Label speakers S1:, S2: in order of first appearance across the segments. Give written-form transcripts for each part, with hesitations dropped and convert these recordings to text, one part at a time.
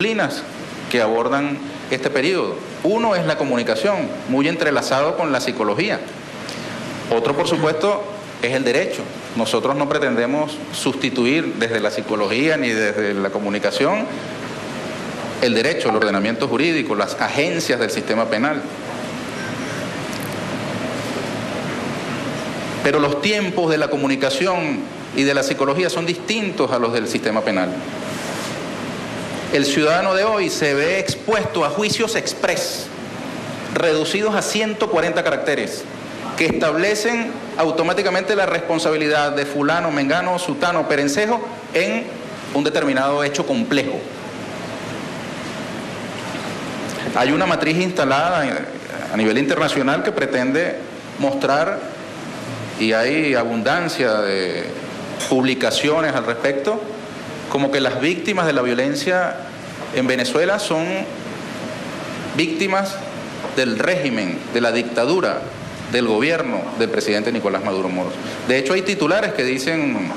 S1: disciplinas que abordan este periodo. Uno es la comunicación, muy entrelazado con la psicología. Otro, por supuesto, es el derecho. Nosotros no pretendemos sustituir desde la psicología ni desde la comunicación el derecho, el ordenamiento jurídico, las agencias del sistema penal. Pero los tiempos de la comunicación y de la psicología son distintos a los del sistema penal. El ciudadano de hoy se ve expuesto a juicios express, reducidos a 140 caracteres, que establecen automáticamente la responsabilidad de fulano, mengano, sutano, perencejo en un determinado hecho complejo. Hay una matriz instalada a nivel internacional que pretende mostrar, y hay abundancia de publicaciones al respecto, como que las víctimas de la violencia en Venezuela son víctimas del régimen, de la dictadura, del gobierno del presidente Nicolás Maduro Moros. De hecho, hay titulares que dicen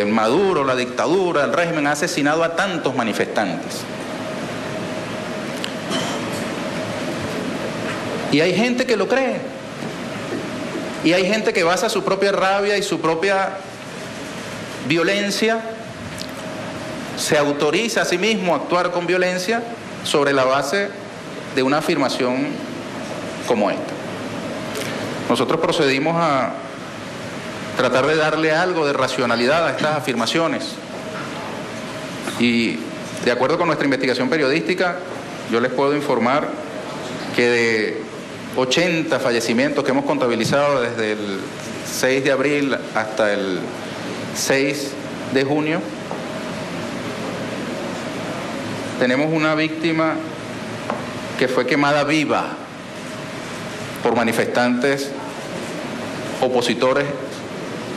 S1: Maduro, la dictadura, el régimen ha asesinado a tantos manifestantes. Y hay gente que lo cree. Y hay gente que basa su propia rabia y su propia violencia, se autoriza a sí mismo a actuar con violencia sobre la base de una afirmación como esta. Nosotros procedimos a tratar de darle algo de racionalidad a estas afirmaciones. Y de acuerdo con nuestra investigación periodística, yo les puedo informar que de 80 fallecimientos que hemos contabilizado desde el 6 de abril hasta el 6 de junio, tenemos una víctima que fue quemada viva por manifestantes opositores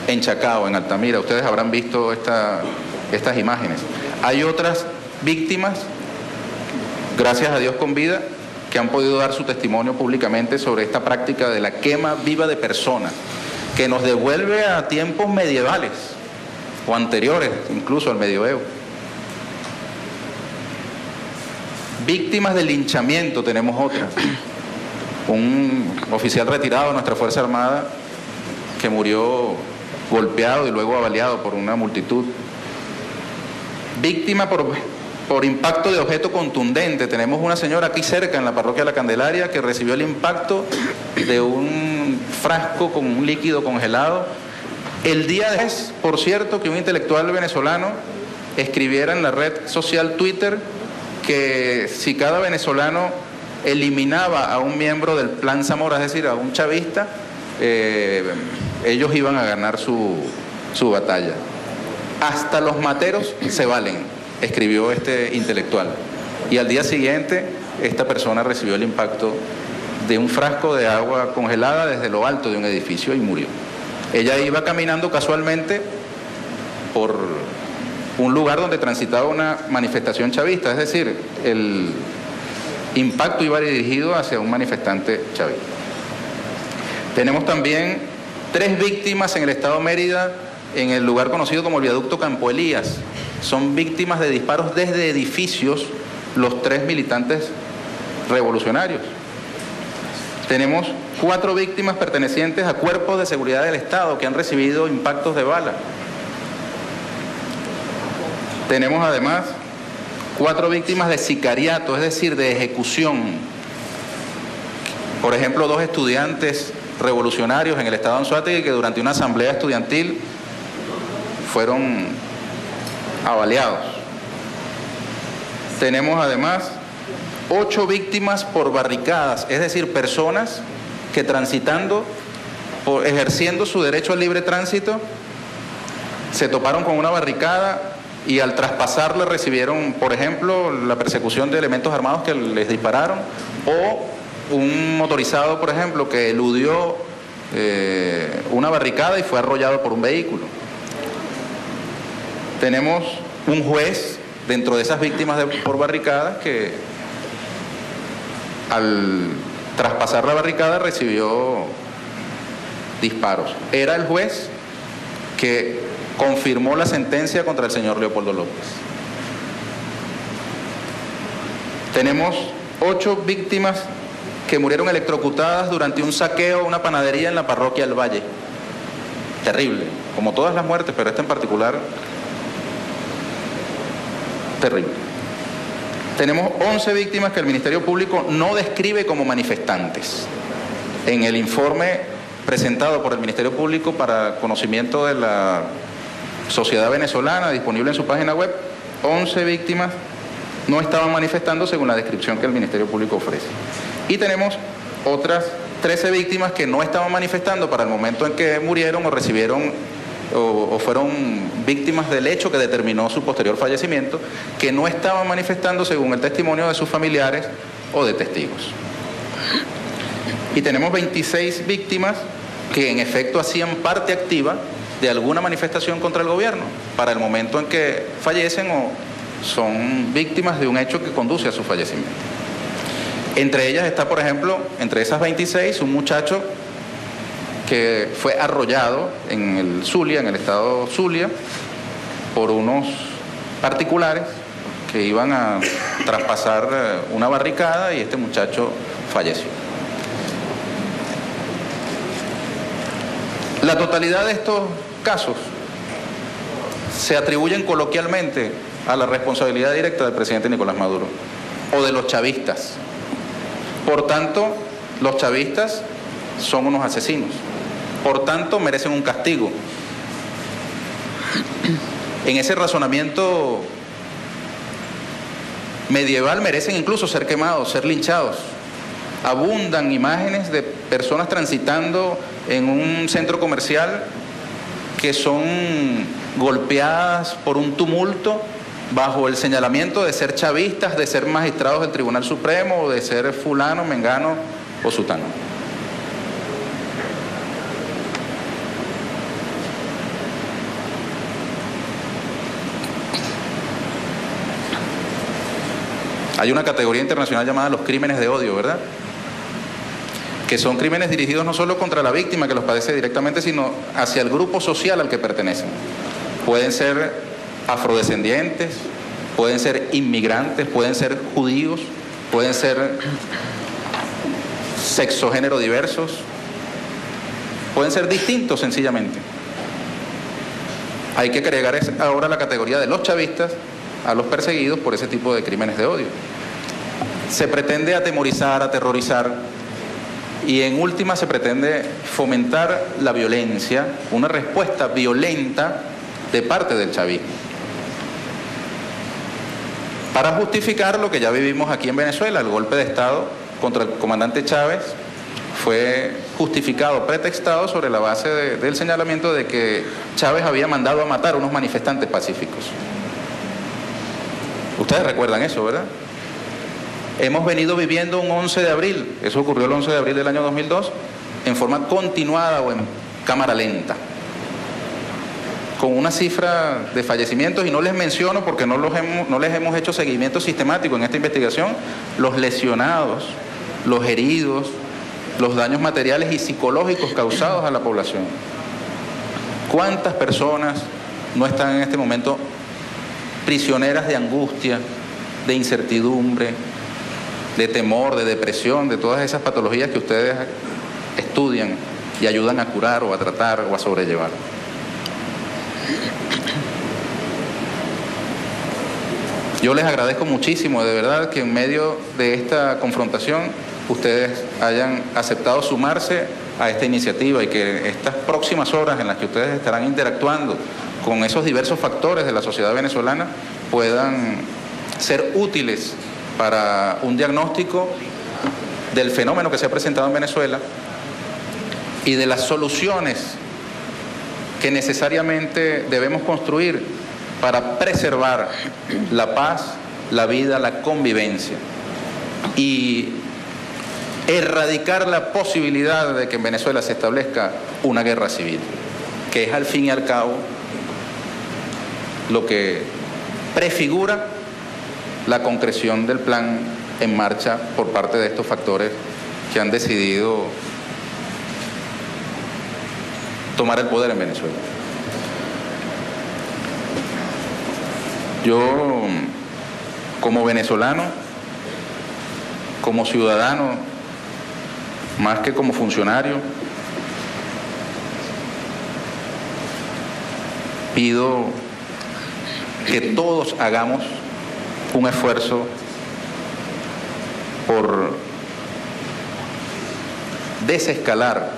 S1: en Chacao, en Altamira. Ustedes habrán visto estas imágenes. Hay otras víctimas, gracias a Dios con vida, que han podido dar su testimonio públicamente sobre esta práctica de la quema viva de personas, que nos devuelve a tiempos medievales o anteriores, incluso al medioevo. Víctimas de linchamiento tenemos otras. Un oficial retirado de nuestra Fuerza Armada que murió golpeado y luego avaliado por una multitud. Víctima por impacto de objeto contundente. Tenemos una señora aquí cerca en la parroquia de La Candelaria que recibió el impacto de un frasco con un líquido congelado. El día después, por cierto, que un intelectual venezolano escribiera en la red social Twitter que si cada venezolano eliminaba a un miembro del Plan Zamora, es decir, a un chavista, ellos iban a ganar su batalla. Hasta los materos se valen, escribió este intelectual. Y al día siguiente, esta persona recibió el impacto de un frasco de agua congelada desde lo alto de un edificio y murió. Ella iba caminando casualmente por un lugar donde transitaba una manifestación chavista, es decir, el impacto iba dirigido hacia un manifestante chavista. Tenemos también 3 víctimas en el estado Mérida, en el lugar conocido como el viaducto Campo Elías. Son víctimas de disparos desde edificios, los 3 militantes revolucionarios. Tenemos 4 víctimas pertenecientes a cuerpos de seguridad del Estado que han recibido impactos de bala. Tenemos además 4 víctimas de sicariato, es decir, de ejecución. Por ejemplo, 2 estudiantes revolucionarios en el estado de Anzoátegui que durante una asamblea estudiantil fueron avaliados. Tenemos además 8 víctimas por barricadas, es decir, personas que transitando, ejerciendo su derecho al libre tránsito, se toparon con una barricada y al traspasarla recibieron, por ejemplo, la persecución de elementos armados que les dispararon, o un motorizado, por ejemplo, que eludió una barricada y fue arrollado por un vehículo. Tenemos un juez dentro de esas víctimas por barricadas que al traspasar la barricada recibió disparos. Era el juez que confirmó la sentencia contra el señor Leopoldo López. Tenemos 8 víctimas que murieron electrocutadas durante un saqueo a una panadería en la parroquia del Valle. Terrible, como todas las muertes, pero esta en particular, terrible. Tenemos 11 víctimas que el Ministerio Público no describe como manifestantes. En el informe presentado por el Ministerio Público para conocimiento de la sociedad venezolana, disponible en su página web, 11 víctimas no estaban manifestando según la descripción que el Ministerio Público ofrece. Y tenemos otras 13 víctimas que no estaban manifestando para el momento en que murieron o recibieron o fueron víctimas del hecho que determinó su posterior fallecimiento, que no estaban manifestando según el testimonio de sus familiares o de testigos. Y tenemos 26 víctimas que en efecto hacían parte activa de alguna manifestación contra el gobierno para el momento en que fallecen o son víctimas de un hecho que conduce a su fallecimiento. Entre ellas está, por ejemplo, entre esas 26, un muchacho que fue arrollado en el Zulia, en el estado Zulia, por unos particulares que iban a traspasar una barricada y este muchacho falleció. La totalidad de estos casos se atribuyen coloquialmente a la responsabilidad directa del presidente Nicolás Maduro o de los chavistas. Por tanto, los chavistas son unos asesinos. Por tanto, merecen un castigo. En ese razonamiento medieval merecen incluso ser quemados, ser linchados. Abundan imágenes de personas transitando en un centro comercial que son golpeadas por un tumulto bajo el señalamiento de ser chavistas, de ser magistrados del Tribunal Supremo, o de ser fulano, mengano o sutano. Hay una categoría internacional llamada los crímenes de odio, ¿verdad? Que son crímenes dirigidos no solo contra la víctima que los padece directamente, sino hacia el grupo social al que pertenecen. Pueden ser afrodescendientes, pueden ser inmigrantes, pueden ser judíos, pueden ser sexo, género diversos, pueden ser distintos sencillamente. Hay que agregar ahora la categoría de los chavistas a los perseguidos por ese tipo de crímenes de odio. Se pretende atemorizar, aterrorizar y en última se pretende fomentar la violencia, una respuesta violenta de parte del chavismo, para justificar lo que ya vivimos aquí en Venezuela. El golpe de Estado contra el comandante Chávez fue justificado, pretextado sobre la base del señalamiento de que Chávez había mandado a matar a unos manifestantes pacíficos. Ustedes recuerdan eso, ¿verdad? Hemos venido viviendo un 11 de abril, eso ocurrió el 11 de abril del año 2002, en forma continuada o en cámara lenta, con una cifra de fallecimientos, y no les menciono porque no les hemos hecho seguimiento sistemático en esta investigación, los lesionados, los heridos, los daños materiales y psicológicos causados a la población. ¿Cuántas personas no están en este momento prisioneras de angustia, de incertidumbre, de temor, de depresión, de todas esas patologías que ustedes estudian y ayudan a curar o a tratar o a sobrellevar? Yo les agradezco muchísimo, de verdad, que en medio de esta confrontación ustedes hayan aceptado sumarse a esta iniciativa y que estas próximas horas en las que ustedes estarán interactuando con esos diversos factores de la sociedad venezolana puedan ser útiles para un diagnóstico del fenómeno que se ha presentado en Venezuela y de las soluciones que necesariamente debemos construir para preservar la paz, la vida, la convivencia y erradicar la posibilidad de que en Venezuela se establezca una guerra civil, que es al fin y al cabo lo que prefigura la concreción del plan en marcha por parte de estos factores que han decidido tomar el poder en Venezuela. Yo, como venezolano, como ciudadano, más que como funcionario, pido que todos hagamos un esfuerzo por desescalar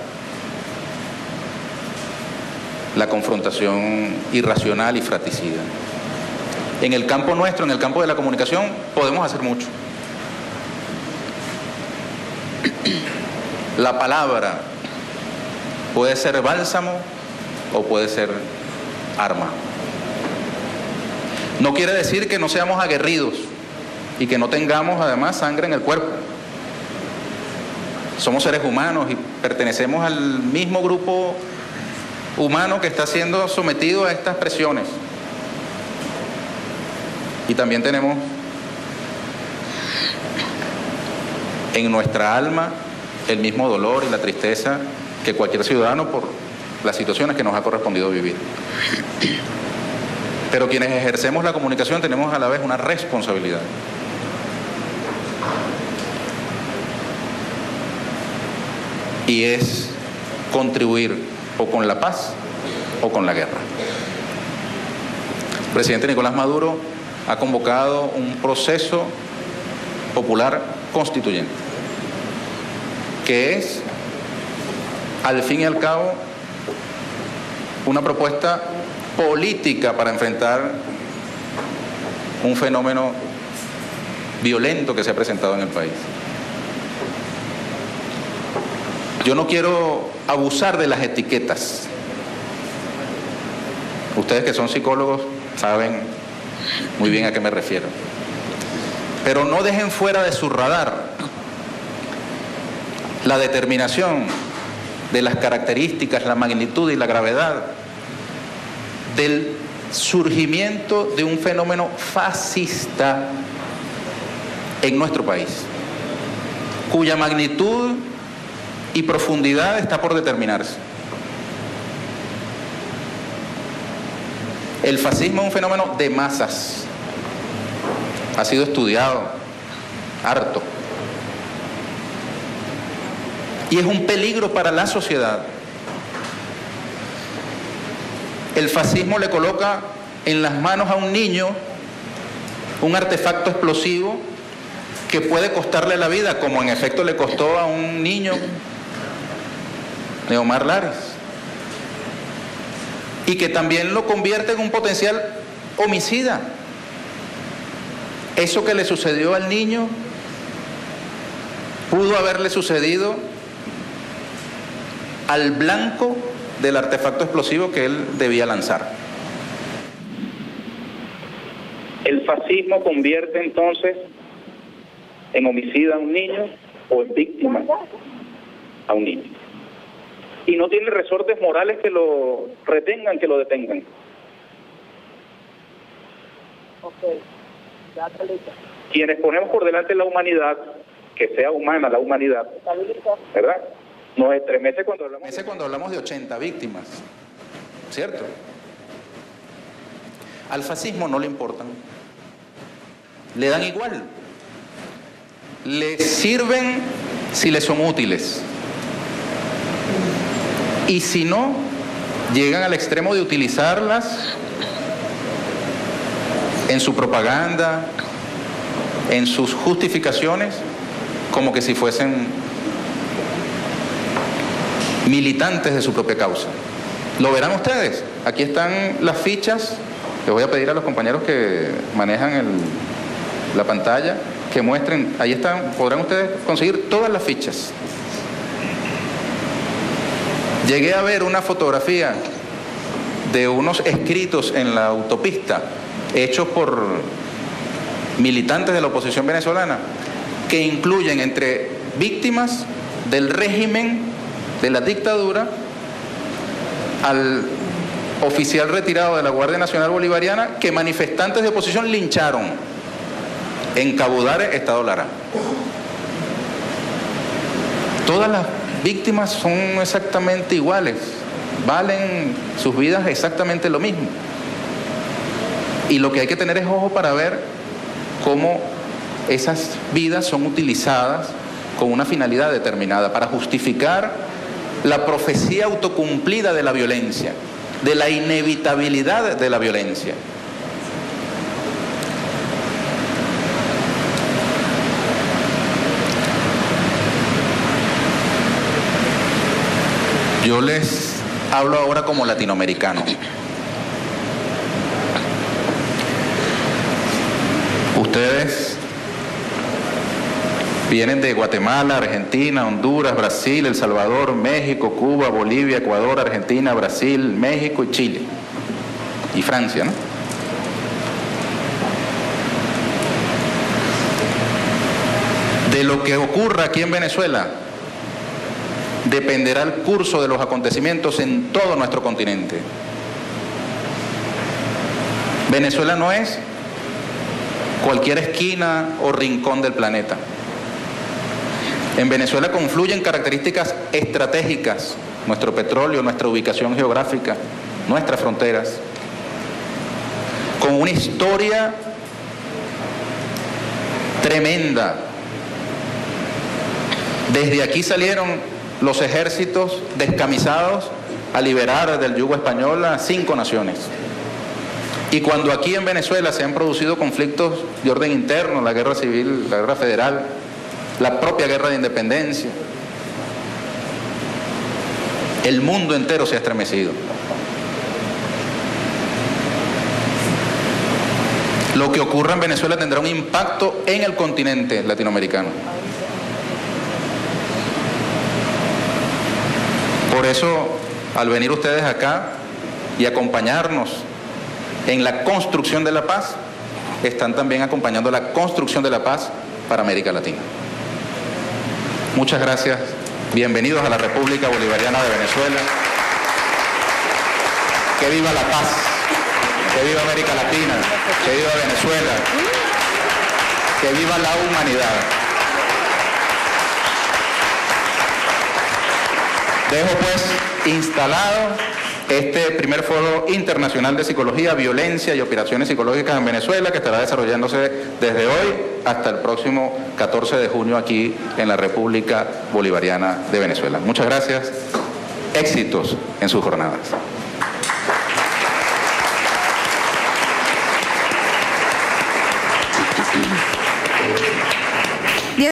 S1: la confrontación irracional y fratricida. En el campo nuestro, en el campo de la comunicación, podemos hacer mucho. La palabra puede ser bálsamo o puede ser arma. No quiere decir que no seamos aguerridos y que no tengamos además sangre en el cuerpo. Somos seres humanos y pertenecemos al mismo grupo humano que está siendo sometido a estas presiones. Y también tenemos en nuestra alma el mismo dolor y la tristeza que cualquier ciudadano por las situaciones que nos ha correspondido vivir. Pero quienes ejercemos la comunicación tenemos a la vez una responsabilidad. Y es contribuir o con la paz o con la guerra. El presidente Nicolás Maduro ha convocado un proceso popular constituyente, que es, al fin y al cabo, una propuesta política para enfrentar un fenómeno violento que se ha presentado en el país. Yo no quiero abusar de las etiquetas. Ustedes que son psicólogos saben muy bien a qué me refiero. Pero no dejen fuera de su radar la determinación de las características, la magnitud y la gravedad del surgimiento de un fenómeno fascista en nuestro país, cuya magnitud y profundidad está por determinarse. El fascismo es un fenómeno de masas. Ha sido estudiado harto. Y es un peligro para la sociedad. El fascismo le coloca en las manos a un niño un artefacto explosivo que puede costarle la vida, como en efecto le costó a un niño de Omar Lares, y que también lo convierte en un potencial homicida. Eso que le sucedió al niño pudo haberle sucedido al blanco del artefacto explosivo que él debía lanzar.
S2: El fascismo convierte entonces en homicida a un niño o en víctima a un niño. Y no tiene resortes morales que lo retengan, que lo detengan. Quienes ponemos por delante la humanidad, que sea humana la humanidad, ¿verdad? Nos estremece cuando hablamos
S1: de 80 víctimas, ¿cierto? Al fascismo no le importan, le dan igual, le sirven si le son útiles, y si no, llegan al extremo de utilizarlas en su propaganda, en sus justificaciones, como que si fuesen militantes de su propia causa. Lo verán ustedes. Aquí están las fichas. Les voy a pedir a los compañeros que manejan la pantalla que muestren. Ahí están. Podrán ustedes conseguir todas las fichas. Llegué a ver una fotografía de unos escritos en la autopista hechos por militantes de la oposición venezolana que incluyen entre víctimas del régimen de la dictadura al oficial retirado de la Guardia Nacional Bolivariana que manifestantes de oposición lincharon en Cabudare, Estado Lara. Todas las víctimas son exactamente iguales, valen sus vidas exactamente lo mismo. Y lo que hay que tener es ojo para ver cómo esas vidas son utilizadas con una finalidad determinada, para justificar la profecía autocumplida de la violencia, de la inevitabilidad de la violencia. Yo les hablo ahora como latinoamericano. Ustedes vienen de Guatemala, Argentina, Honduras, Brasil, El Salvador, México, Cuba, Bolivia, Ecuador, Argentina, Brasil, México y Chile. Y Francia, ¿no? De lo que ocurra aquí en Venezuela dependerá el curso de los acontecimientos en todo nuestro continente. Venezuela no es cualquier esquina o rincón del planeta. En Venezuela confluyen características estratégicas, nuestro petróleo, nuestra ubicación geográfica, nuestras fronteras, con una historia tremenda. Desde aquí salieron los ejércitos descamisados a liberar del yugo español a 5 naciones. Y cuando aquí en Venezuela se han producido conflictos de orden interno, la guerra civil, la guerra federal, la propia guerra de independencia, el mundo entero se ha estremecido. Lo que ocurra en Venezuela tendrá un impacto en el continente latinoamericano. Por eso, al venir ustedes acá y acompañarnos en la construcción de la paz, están también acompañando la construcción de la paz para América Latina. Muchas gracias. Bienvenidos a la República Bolivariana de Venezuela. Que viva la paz. Que viva América Latina. Que viva Venezuela. Que viva la humanidad. Dejo pues instalado este primer Foro Internacional de Psicología, Violencia y Operaciones Psicológicas en Venezuela, que estará desarrollándose desde hoy hasta el próximo 14 de junio aquí en la República Bolivariana de Venezuela. Muchas gracias. Éxitos en sus jornadas.